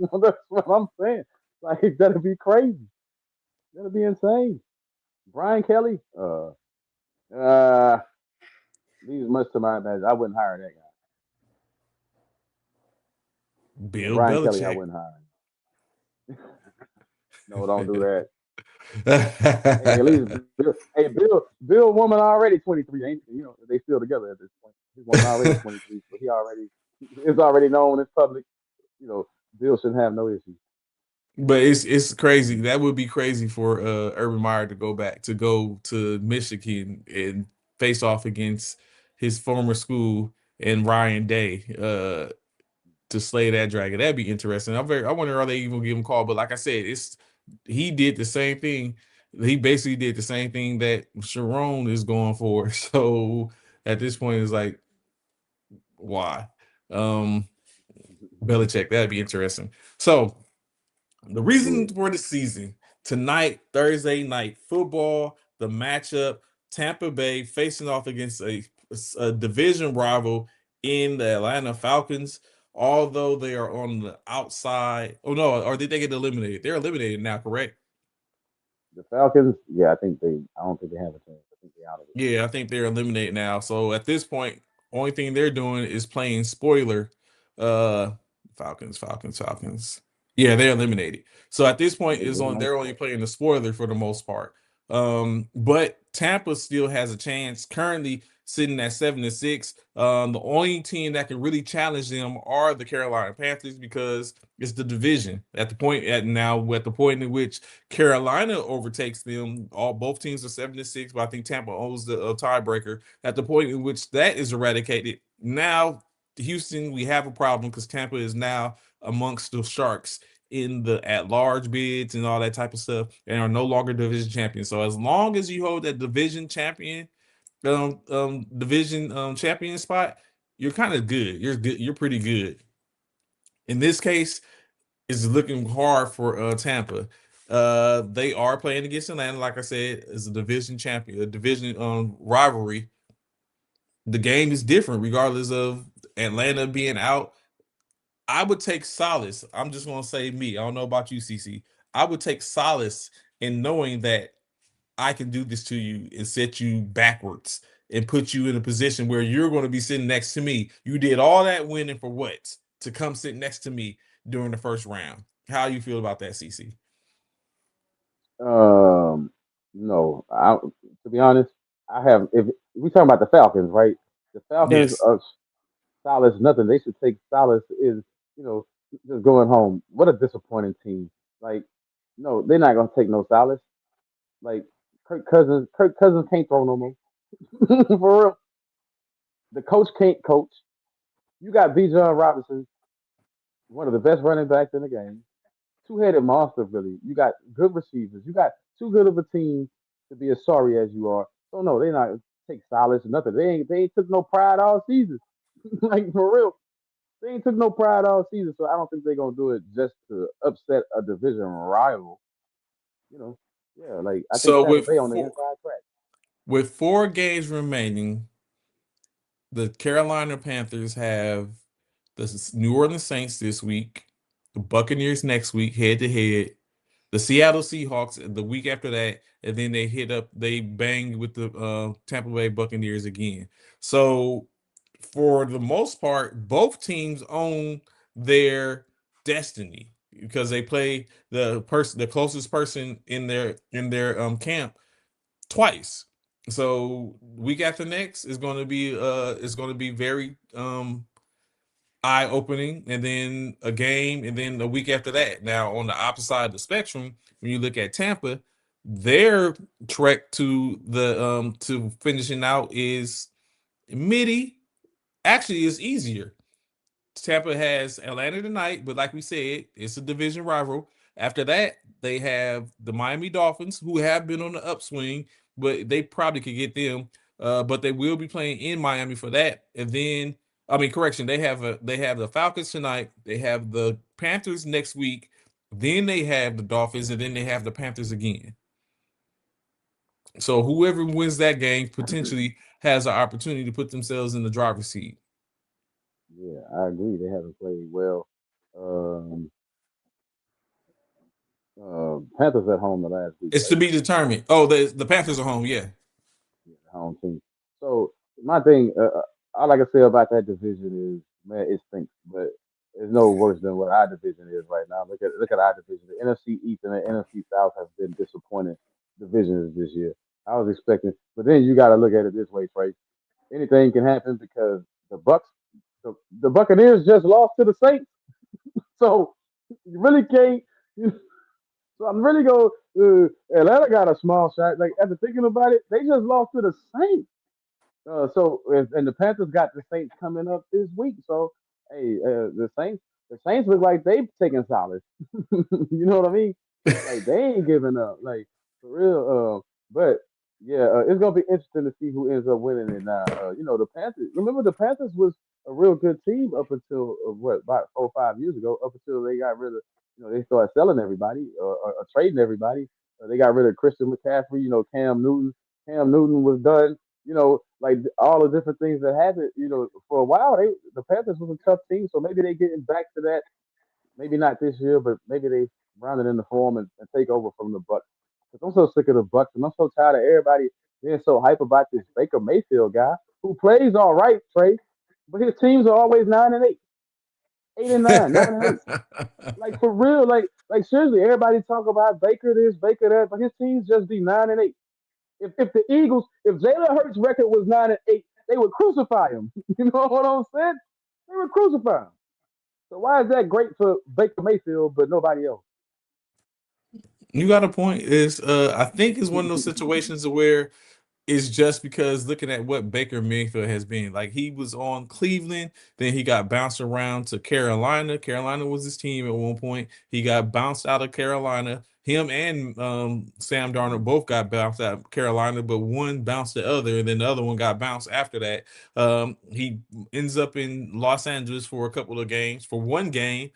what I'm saying. Like that'll be crazy. That'll be insane. Brian Kelly, uh, leaves much to my imagination. I wouldn't hire that guy. Yeah, Bill Brian Kelly, I Belichick. wouldn't hire. No, don't do that. Hey, at least Bill woman already 23. Ain't they still together at this point? His woman already 23, so he already it's already known. It's public. You know, Bill shouldn't have no issues. But it's crazy. That would be crazy for Urban Meyer to go to Michigan and face off against his former school and Ryan Day to slay that dragon. That'd be interesting. I wonder are they even give him a call. But like I said, he did the same thing. He basically did the same thing that Sharon is going for. So at this point, it's like, why? Um Belichick, that'd be interesting. So the reason Yeah. for the season tonight, Thursday night football, the matchup, Tampa Bay facing off against a division rival in the Atlanta Falcons. Although they are on the outside, oh no, or did they get eliminated? They're eliminated now, correct? The Falcons, yeah, I think they. I don't think they have a chance. I think they're out of it. Yeah, I think they're eliminated now. So at this point, only thing they're doing is playing spoiler. Uh Falcons. Yeah, they're eliminated. So at this point is on they're only playing the spoiler for the most part. But Tampa still has a chance, currently sitting at 7-6. The only team that can really challenge them are the Carolina Panthers because it's the division. At the point in which Carolina overtakes them, both teams are 7-6, but I think Tampa owns the tiebreaker. At the point in which that is eradicated, now Houston, we have a problem because Tampa is now amongst the Sharks in the at-large bids and all that type of stuff, and are no longer division champions. So as long as you hold that division champion spot, you're kind of good. You're good. You're pretty good. In this case, it's looking hard for Tampa. They are playing against Atlanta, like I said, as a division champion, a division rivalry. The game is different, regardless of Atlanta being out. I would take solace. I'm just gonna say me. I don't know about you, CC. I would take solace in knowing that I can do this to you and set you backwards and put you in a position where you're going to be sitting next to me. You did all that winning for what? To come sit next to me during the first round. How you feel about that, CC? No, to be honest, I have. If we talking about the Falcons, right? The Falcons Yes. are solace nothing. They should take solace is you know just going home. What a disappointing team. Like, no, they're not gonna take no solace. Like Kirk Cousins can't throw no more. For real, the coach can't coach. You got Bijan Robinson, one of the best running backs in the game. Two-headed monster, really. You got good receivers. You got too good of a team to be as sorry as you are. So no, they not take solace or nothing. They ain't took no pride all season. Like for real. They ain't took no pride all season. So I don't think they're gonna do it just to upset a division rival. You know. Yeah, like I think So Tampa Bay on the inside track. with 4 games remaining, the Carolina Panthers have the New Orleans Saints this week, the Buccaneers next week, head to head, the Seattle Seahawks the week after that, and then they bang with the Tampa Bay Buccaneers again. So for the most part, both teams own their destiny because they play the closest person in their camp twice. So week after next is going to be very eye opening, and then a game, and then a week after that. Now, on the opposite side of the spectrum, when you look at Tampa, their trek to finishing out is midi. Actually, is easier. Tampa has Atlanta tonight, but like we said, it's a division rival. After that, they have the Miami Dolphins, who have been on the upswing, but they probably could get them. But they will be playing in Miami for that. And then, I mean, correction, they have the Falcons tonight. They have the Panthers next week, then they have the Dolphins, and then they have the Panthers again. So whoever wins that game potentially has an opportunity to put themselves in the driver's seat. Yeah, I agree. They haven't played well. Um, Panthers at home the last week, It's to right? be determined. Oh, the Panthers are home. Yeah. Yeah, the home team. So my thing, all I can say about that division is, man, it stinks, but it's no worse than what our division is right now. Look at our division. The NFC East and the NFC South have been disappointing divisions this year. I was expecting, but then you got to look at it this way, Trey. Anything can happen because the Buccaneers just lost to the Saints, so you really can't. So I'm really going. Atlanta got a small shot. Like after thinking about it, they just lost to the Saints. And the Panthers got the Saints coming up this week. So hey, the Saints look like they taking solace. You know what I mean? Like they ain't giving up. Like for real. But yeah, it's gonna be interesting to see who ends up winning it now. The Panthers. Remember the Panthers was a real good team up until about 4 or 5 years ago. Up until they got rid of, they started selling everybody or trading everybody. They got rid of Christian McCaffrey. Cam Newton. Cam Newton was done. Like all the different things that happened. For a while, the Panthers was a tough team, so maybe they getting back to that. Maybe not this year, but maybe they rounded in the form and take over from the Bucks. Because I'm so sick of the Bucks, and I'm so tired of everybody being so hype about this Baker Mayfield guy who plays all right, Trey, but his teams are always 9-8, 8-9, 9-8. Like for real, like seriously, everybody talk about Baker this, Baker that, but his teams just be 9-8. If the Eagles, if Jalen Hurts' record was 9-8, they would crucify him. You know what I'm saying? They would crucify him. So why is that great for Baker Mayfield but nobody else? You got a point. Is I think it's one of those situations where it's just because looking at what Baker Mayfield has been. Like he was on Cleveland, then he got bounced around to Carolina. Carolina was his team at one point. He got bounced out of Carolina. Him and Sam Darnold both got bounced out of Carolina, but one bounced the other, and then the other one got bounced after that. He ends up in Los Angeles for a couple of games, for one game,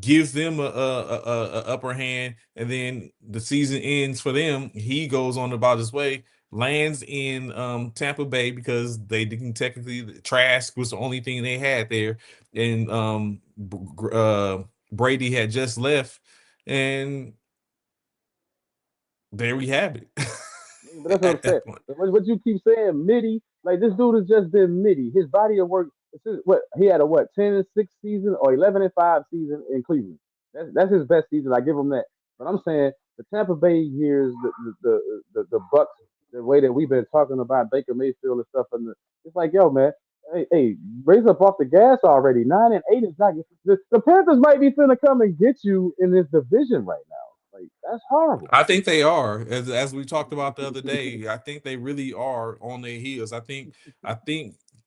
gives them a upper hand, and then the season ends for them. He goes on about his way, lands in Tampa Bay because they didn't technically, Trask was the only thing they had there, and Brady had just left, and there we have it. But that's what I'm At saying. that point. What you keep saying, midi, like this dude has just been midi. His body of work. What he had a 10-6 season or 11-5 season in Cleveland. That's his best season. I give him that. But I'm saying the Tampa Bay years, the Bucks, the way that we've been talking about Baker Mayfield and stuff, and it's like, yo, man, hey, raise up off the gas already. 9-8 is not. The Panthers might be finna come and get you in this division right now. Like that's horrible. I think they are, as we talked about the other day. I think they really are on their heels. I think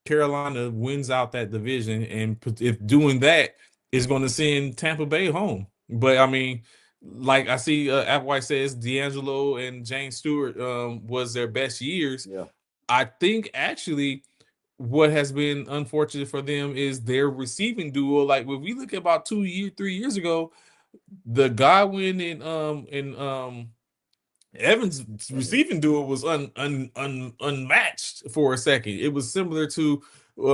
Carolina wins out that division, and if doing that is going to send Tampa Bay home. But I mean, like I see, Applewhite says D'Angelo and James Stewart was their best years. Yeah. I think actually what has been unfortunate for them is their receiving duo. Like when we look at about 2 years, 3 years ago, the Godwin and Evans' Evans. receiving duo was unmatched for a second. It was similar to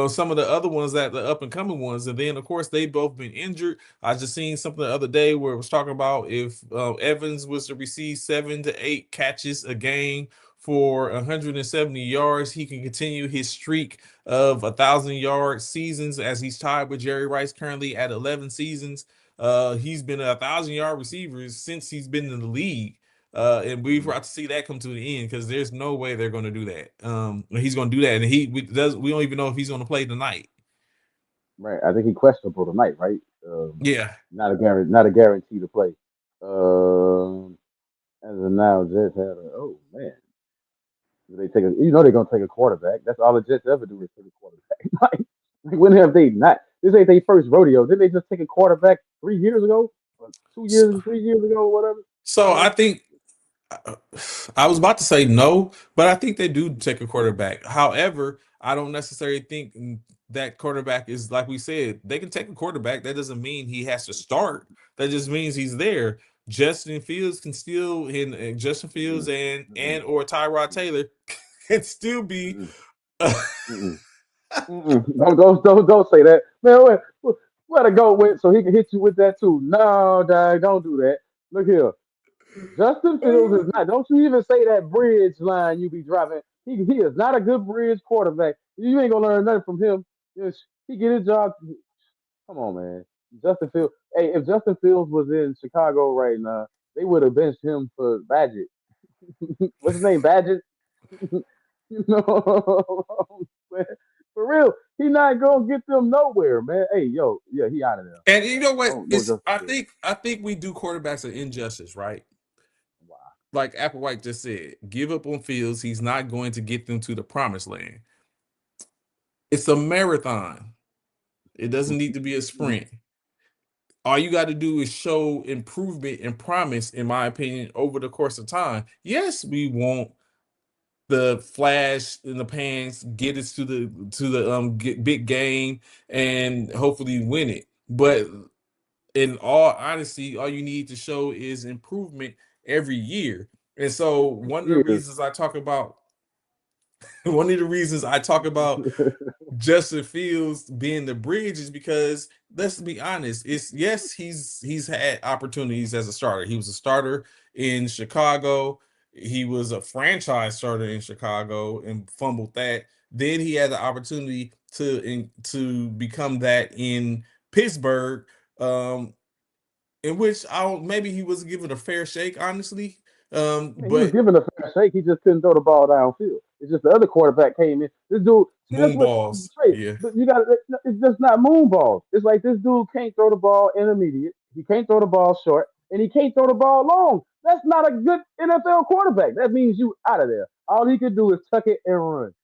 some of the other ones, that the up and coming ones, and then of course they both been injured. I just seen something the other day where it was talking about if Evans was to receive 7 to 8 catches a game for 170 yards, he can continue his streak of 1,000-yard seasons, as he's tied with Jerry Rice currently at 11 seasons. He's been 1,000-yard receiver since he's been in the league. And we've got to see that come to the end, because there's no way they're going to do that. He's going to do that, and we don't even know if he's going to play tonight. Right. I think he questionable tonight, right? Yeah, Not a guarantee to play. Um, as of now, Jets had man, they take they're gonna take a quarterback. That's all the Jets ever do is take a quarterback. like when have they not? This ain't their first rodeo. Didn't they just take a quarterback 3 years ago, or 2 years, 3 years ago, or whatever? so I So think I was about to say no, but I think they do take a quarterback. However, I don't necessarily think that quarterback is, like we said, they can take a quarterback. That doesn't mean he has to start. That just means he's there. Justin Fields can still, and Justin Fields and or Tyrod Taylor can still be. Mm-mm. Mm-mm. Don't say that, man. Where to go with so he can hit you with that too? No, dog, don't do that. Look here, Justin Fields is not. Don't you even say that bridge line you be driving. He is not a good bridge quarterback. You ain't gonna learn nothing from him. Yes, he get his job. Come on, man. Justin Fields. Hey, if Justin Fields was in Chicago right now, they would have benched him for Badgett. What's his name? Badgett. You know, man, for real, he not gonna get them nowhere, man. Hey, yo, yeah, he out of there. And you know what? No It's Justin Fields. I think we do quarterbacks an injustice, right? Wow. Like Applewhite just said, give up on Fields. He's not going to get them to the promised land. It's a marathon. It doesn't need to be a sprint. All you got to do is show improvement and promise, in my opinion, over the course of time. Yes, we want the flash in the pants, get us to the big game, and hopefully win it. But in all honesty, all you need to show is improvement every year. And so one of the Years. reasons I talk about one of the reasons I talk about Justin Fields being the bridge is because, let's be honest, it's yes, he's had opportunities as a starter. He was a starter in Chicago. He was a franchise starter in Chicago and fumbled that. Then he had the opportunity to become that in Pittsburgh, um, in which I don't, maybe he was given a fair shake, honestly. He was But given a fair shake. He just couldn't throw the ball downfield. It's just the other quarterback came in. This dude, see, that's moon what balls, Trey. yeah, But you got it's just not moon balls. It's like this dude can't throw the ball intermediate. He can't throw the ball short, and he can't throw the ball long. That's not a good NFL quarterback. That means you out of there. All he could do is tuck it and run.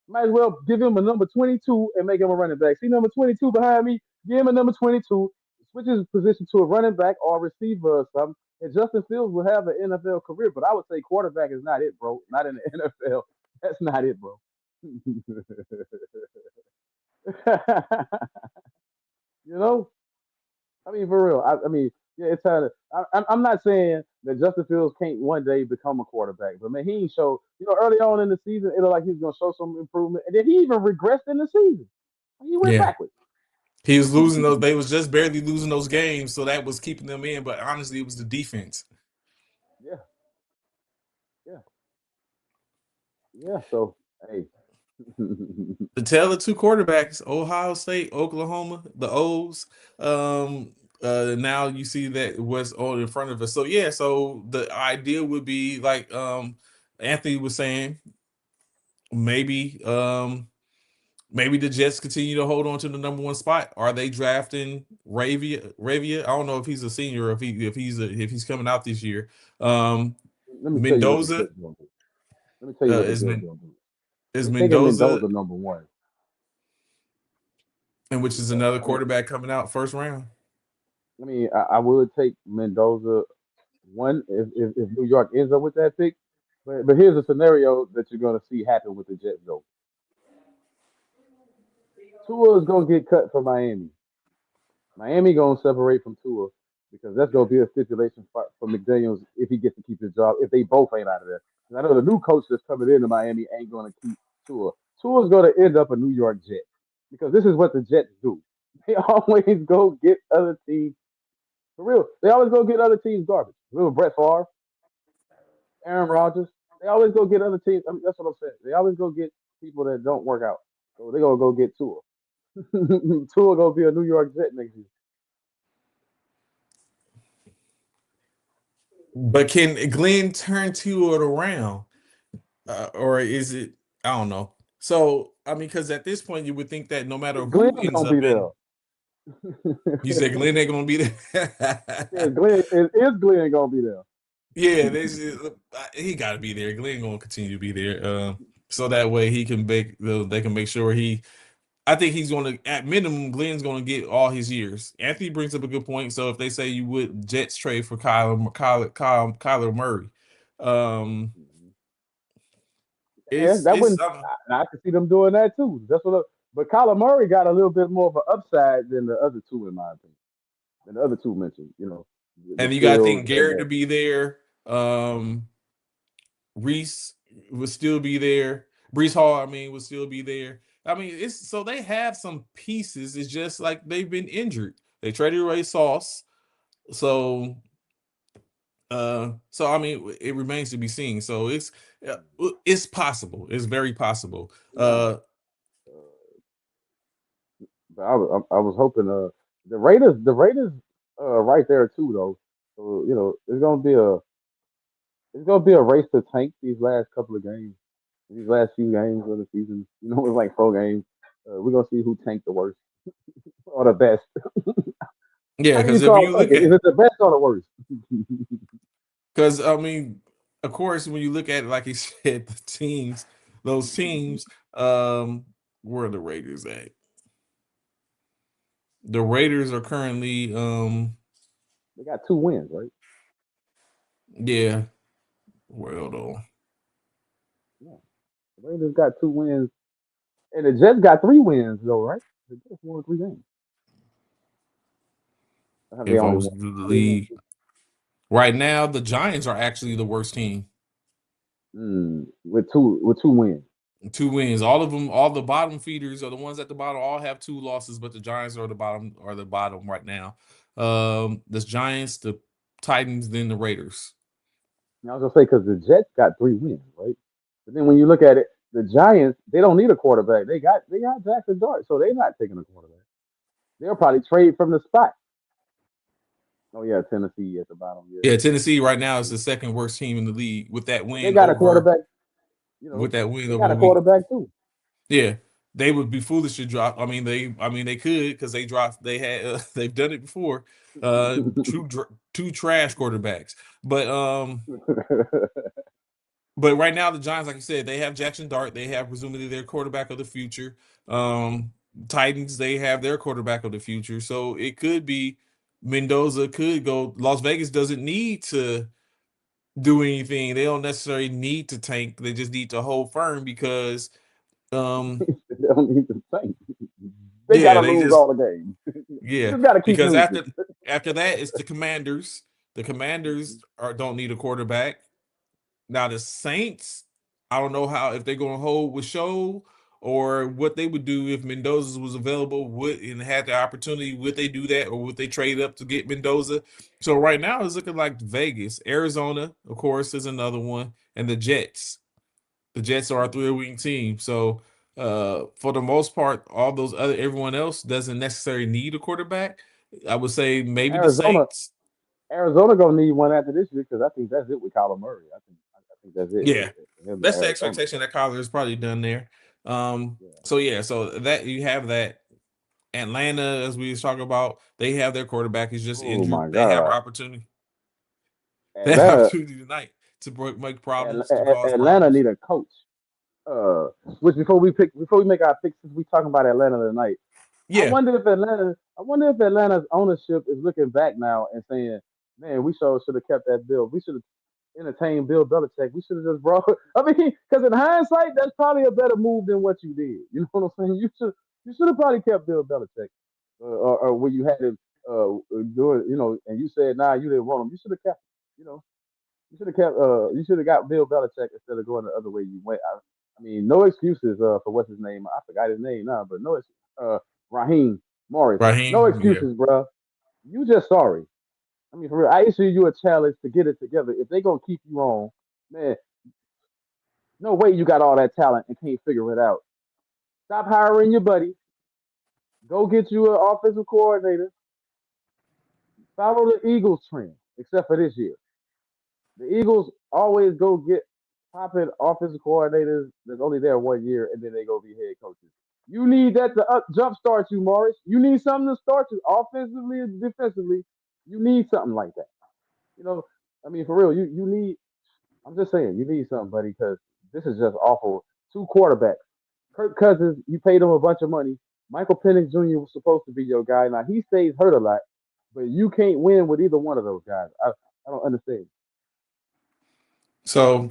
Might as well give him a number 22 and make him a running back. See number 22 behind me? Give him a number 22. Switch his position to a running back or a receiver or something. And Justin Fields will have an NFL career. But I would say quarterback is not it, bro. Not in the NFL. That's not it, bro. you know? I mean, for real. I mean, yeah, it's kind of. I'm not saying that Justin Fields can't one day become a quarterback, but man, he ain't show. Early on in the season, it looked like he was gonna show some improvement, and then he even regressed in the season. He went yeah. backwards. He was losing those. They was just barely losing those games, so that was keeping them in. But honestly, it was the defense. Yeah, yeah, yeah. So, hey, To tell the two quarterbacks, Ohio State, Oklahoma, the O's. Um, now you see that what's all in front of us. So yeah, so the idea would be like Anthony was saying, maybe maybe the Jets continue to hold on to the number one spot. Are they drafting Ravia? I don't know if he's a senior or if he's coming out this year. Um, let me tell you what the Mendoza Jets gonna do. Let me tell you what the is Jets gonna do. is They're taking Mendoza, Mendoza number one. and which is another quarterback coming out first round. I would take Mendoza one if New York ends up with that pick. But here's a scenario that you're gonna see happen with the Jets though. Tua is gonna get cut from Miami. Miami gonna separate from Tua because that's gonna be a stipulation for McDaniel's if he gets to keep his job. If they both ain't out of there, 'cause I know the new coach that's coming into Miami ain't gonna keep Tua. Tua's gonna end up a New York Jet because this is what the Jets do. They always go get other teams for real. They always go get other teams garbage. Remember Brett Favre, Aaron Rodgers. They always go get other teams. I mean, that's what I'm saying. They always go get people that don't work out. So they gonna go get Tua. Tua gonna be a New York Jet next year. But can Glenn turn Tua around, or is it? I don't know. So I mean, because at this point, you would think that no matter Glenn who ends gonna be up there. in, you said Glenn ain't gonna be Yeah, there. Glenn is Glenn gonna be there. Yeah, he got to be there. Glenn gonna continue to be there, so that way he can make they can make sure he. I think he's going to, at minimum, Glenn's going to get all his years. Anthony brings up a good point. So if they say you would Jets trade for Kyler Murray, um, Yeah, that wouldn't. I could see them doing that too. That's what. But Kyler Murray got a little bit more of an upside than the other two, in my opinion. Than the other two mentioned. You know, the And you got to skills think and Garrett to that. be there. Reese would still be there. Brees Hall, I mean, would still be there. I mean, it's so they have some pieces. It's just like they've been injured. They traded away Sauce, so so I mean, it remains to be seen. So it's possible. It's very possible. Yeah. But I was hoping the Raiders right there too though. So it's gonna be a race to tank these last couple of games. These last few games of the season. It's like 4 games. We're gonna see who tanked the worst or the best. Yeah, How do you because if call you it? look Is at, it the best or the worst? because I mean, of course, when you look at it, like you said, the teams, those teams, where are the Raiders at? The Raiders are currently, They got 2 wins, right? yeah, well though, Yeah. The Raiders got 2 wins, and the Jets got 3 wins though, right? The Jets won 3 games. I think they if I only was won the 3 games. league right now, the Giants are actually the worst team. With two wins. 2 wins. All of them, all the bottom feeders are the ones at the bottom. All have 2 losses, but the Giants are the bottom. Are the bottom right now. The Giants, the Titans, then the Raiders. And I was gonna say because the Jets got 3 wins, right? But then when you look at it, the Giants they don't need a quarterback. They got Jackson Dart, so they're not taking a quarterback. They'll probably trade from the spot. Oh yeah, Tennessee at the bottom. Yeah, Yeah, Tennessee right now is the second worst team in the league with that but they win got a over quarterback. You with know, that win they over got the a week. quarterback too. Yeah, they would be foolish to drop. I mean, they could because they dropped. They had they've done it before. Two trash quarterbacks, but right now the Giants, like you said, they have Jackson Dart. They have presumably their quarterback of the future. Um, Titans, they have their quarterback of the future. So it could be Mendoza could go. Las Vegas doesn't need to do anything. They don't necessarily need to tank. They just need to hold firm because They don't need to think. They yeah, gotta they lose just all the games. You yeah, just gotta keep because losing. after that it's the Commanders. The Commanders don't need a quarterback. Now the Saints, I don't know how if they're going to hold with Show or what they would do if Mendoza was available. Would and had the opportunity, would they do that or would they trade up to get Mendoza? So right now it's looking like Vegas, Arizona, of course, is another one, and the Jets. The Jets are a three-wing team. So for the most part, all those other everyone else doesn't necessarily need a quarterback. I would say Well, maybe the Arizona, Saints. Arizona gonna need one after this year because I think that's it with Kyler Murray. I think that's it Yeah, for him in that's the Arizona. expectation that Kyler is probably done there. Yeah. So yeah, so that you have that. Atlanta, as we was talking about, they have their quarterback. He's just Oh injured. my They have God, opportunity. They have Atlanta, opportunity tonight to make problems, to cause Atlanta problems. need a coach. Which before we make our picks, since we talking about Atlanta tonight, I Yeah, wonder if Atlanta's ownership is looking back now and saying, "Man, we should have kept that bill. We should have entertained Bill Belichick. We should have just brought." I mean, because in hindsight, that's probably a better move than what you did. You know what I'm saying? You should have probably kept Bill Belichick, or when you had him doing, and you said, "Nah, you didn't want him." You should have kept, you know, you should have kept. You should have got Bill Belichick instead of going the other way you went. I mean, no excuses for what's his name. I forgot his name now, but no, Raheem Morris. No Raheem. Yeah. excuses, bro. You just sorry. I mean, for real, I issue you a challenge to get it together. If they gonna keep you on, man, no way you got all that talent and can't figure it out. Stop hiring your buddy. Go get you an offensive coordinator. Follow the Eagles trend, except for this year. The Eagles always go get popping offensive coordinators that's only there 1 year, and then they go be head coaches. You need that to jumpstart you, Morris. You need something to start you offensively and defensively. You need something like that. You know, I mean, for real, you need. I'm just saying, you need something, buddy, because this is just awful. 2 quarterbacks. Kirk Cousins, you paid him a bunch of money. Michael Penix Jr. was supposed to be your guy. Now he stays hurt a lot, but you can't win with either one of those guys. I don't understand. So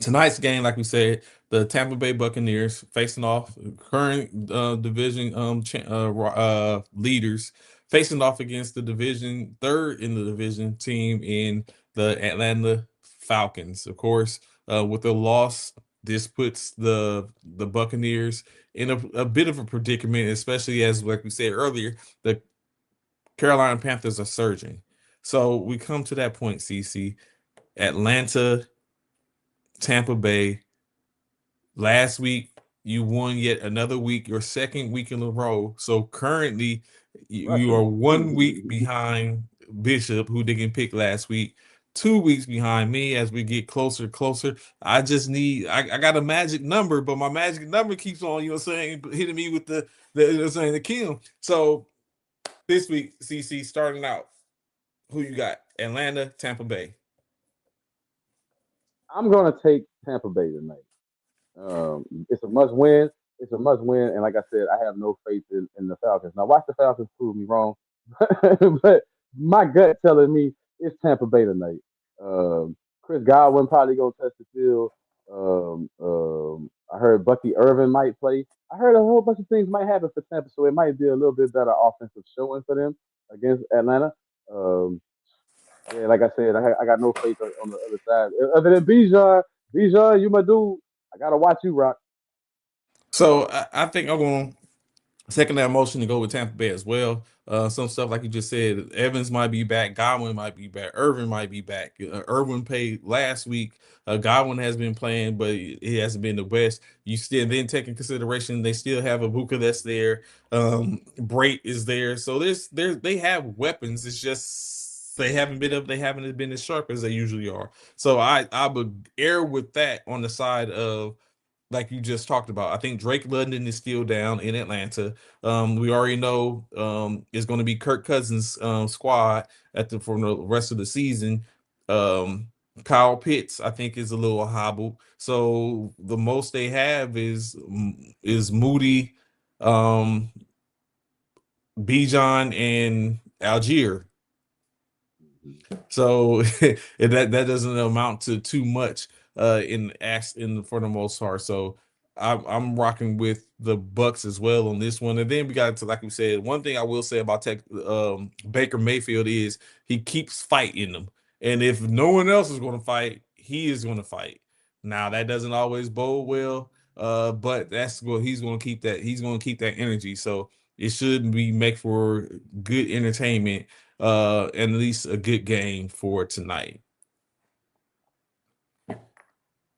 tonight's game, like we said, the Tampa Bay Buccaneers facing off current division leaders, facing off against the division third in the division team in the Atlanta Falcons. Of course, with the loss, this puts the Buccaneers in a bit of a predicament, especially as, like we said earlier, the Carolina Panthers are surging. So we come to that point, CC. Atlanta, Tampa Bay. Last week, you won yet another week, your second week in a row. So currently, you Rushing. are 1 week behind Bishop, who didn't pick last week. 2 weeks behind me as we get closer, closer. I just need, I got a magic number, but my magic number keeps on, saying, hitting me with the kill. So this week, CC, starting out, who you got? Atlanta, Tampa Bay. I'm gonna take Tampa Bay tonight. It's a must win. It's a must win, and like I said, I have no faith in the Falcons. Now, watch the Falcons prove me wrong, but my gut telling me it's Tampa Bay tonight. Chris Godwin probably gonna touch the field. I heard Bucky Irvin might play. I heard a whole bunch of things might happen for Tampa, so it might be a little bit better offensive showing for them against Atlanta. Um, yeah, like I said, I got no faith on the other side. Other than Bijan, Bijan, you my dude. I gotta watch you rock. So I think I'm going to second that motion to go with Tampa Bay as well. Some stuff like you just said, Evans might be back, Godwin might be back, Irvin might be back. Irvin played last week. Godwin has been playing, but he hasn't been the best. You still then take in consideration they still have Abuka that's there. Brait is there, so they have weapons. It's just they haven't been up. They haven't been as sharp as they usually are. So I would err with that on the side of, like you just talked about. I think Drake London is still down in Atlanta. We already know it's going to be Kirk Cousins' squad for the rest of the season. Um, Kyle Pitts, I think, is a little hobbled. So the most they have is Moody, um, Bijan, and Algier. So that doesn't amount to too much in for the most part. So I'm rocking with the Bucks as well on this one. And then we got to, like we said, one thing I will say about Baker Mayfield is he keeps fighting them. And if no one else is going to fight, he is going to fight. Now that doesn't always bode well, but that's what he's going to keep that. He's going to keep that energy. So it should be make for good entertainment, and at least a good game for tonight.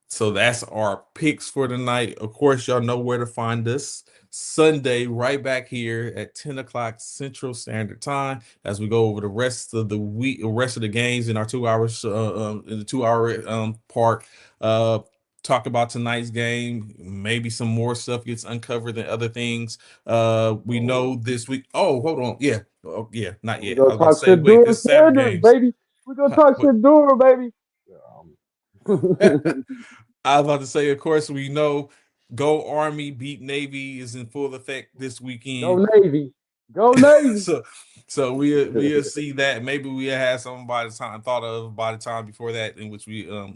So that's our picks for tonight. Of course, y'all know where to find us. Sunday, right back here at 10 o'clock Central Standard Time, as we go over the rest of the week, the rest of the games in our 2 hours, in the 2 hour part. Talk about tonight's game. Maybe some more stuff gets uncovered than other things. We know this week. Oh, hold on. Yeah. Oh, yeah. Not We yet. I gonna was about to talk say, wait, Shador it's 7 Sanders, games. baby. We gonna talk Shador, baby. I was about to say, of course, we know Go Army beat Navy is in full effect this Go weekend. Navy. Go Navy. so so we'll see that. Maybe we'll have something by the time thought of by the time before that, in which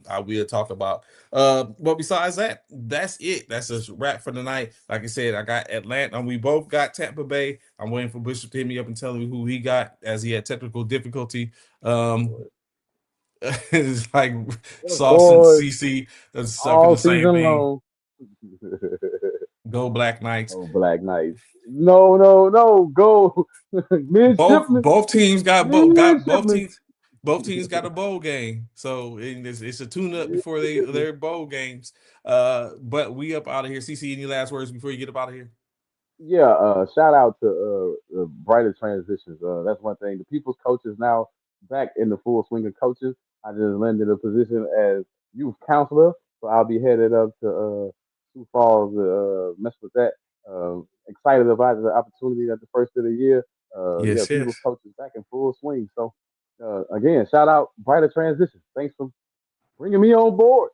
I will talk about. But besides that, that's it. That's a wrap for tonight. Like I said, I got Atlanta, and we both got Tampa Bay. I'm waiting for Bishop to hit me up and tell me who he got, as he had technical difficulty. It's like Of Sauce and course, CC that's suffering all the same season thing. long. Go Black Knights. Oh, Black Knights. No, no, no. Go midshipman. Both teams got Midshipman. both teams got a bowl game. So it's a tune up before their bowl games. But we up out of here. CC, any last words before you get up out of here? Yeah, shout out to Brighter Transitions. That's one thing. The people's coaches now back in the full swing of coaches. I just landed a position as youth counselor, so I'll be headed up to Sioux Falls to mess with that. Excited about the opportunity at the first of the year. Yeah, Yes, people's yes. coaches back in full swing. So again, shout out Brighter Transitions. Thanks for bringing me on board.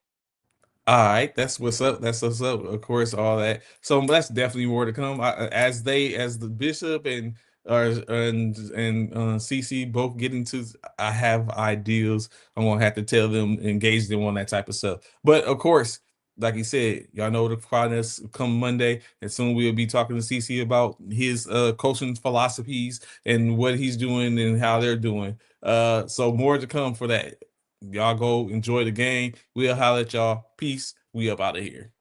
All right, that's what's up. That's what's up. Of course, all that. So that's definitely more to come. As the bishop and and CC both getting to. I have ideas. I'm gonna have to tell them, engage them on that type of stuff. But of course, like you said, y'all know the finals come Monday, and soon we'll be talking to CC about his coaching philosophies and what he's doing and how they're doing. So more to come for that. Y'all go enjoy the game. We'll holler at y'all. Peace. We up out of here.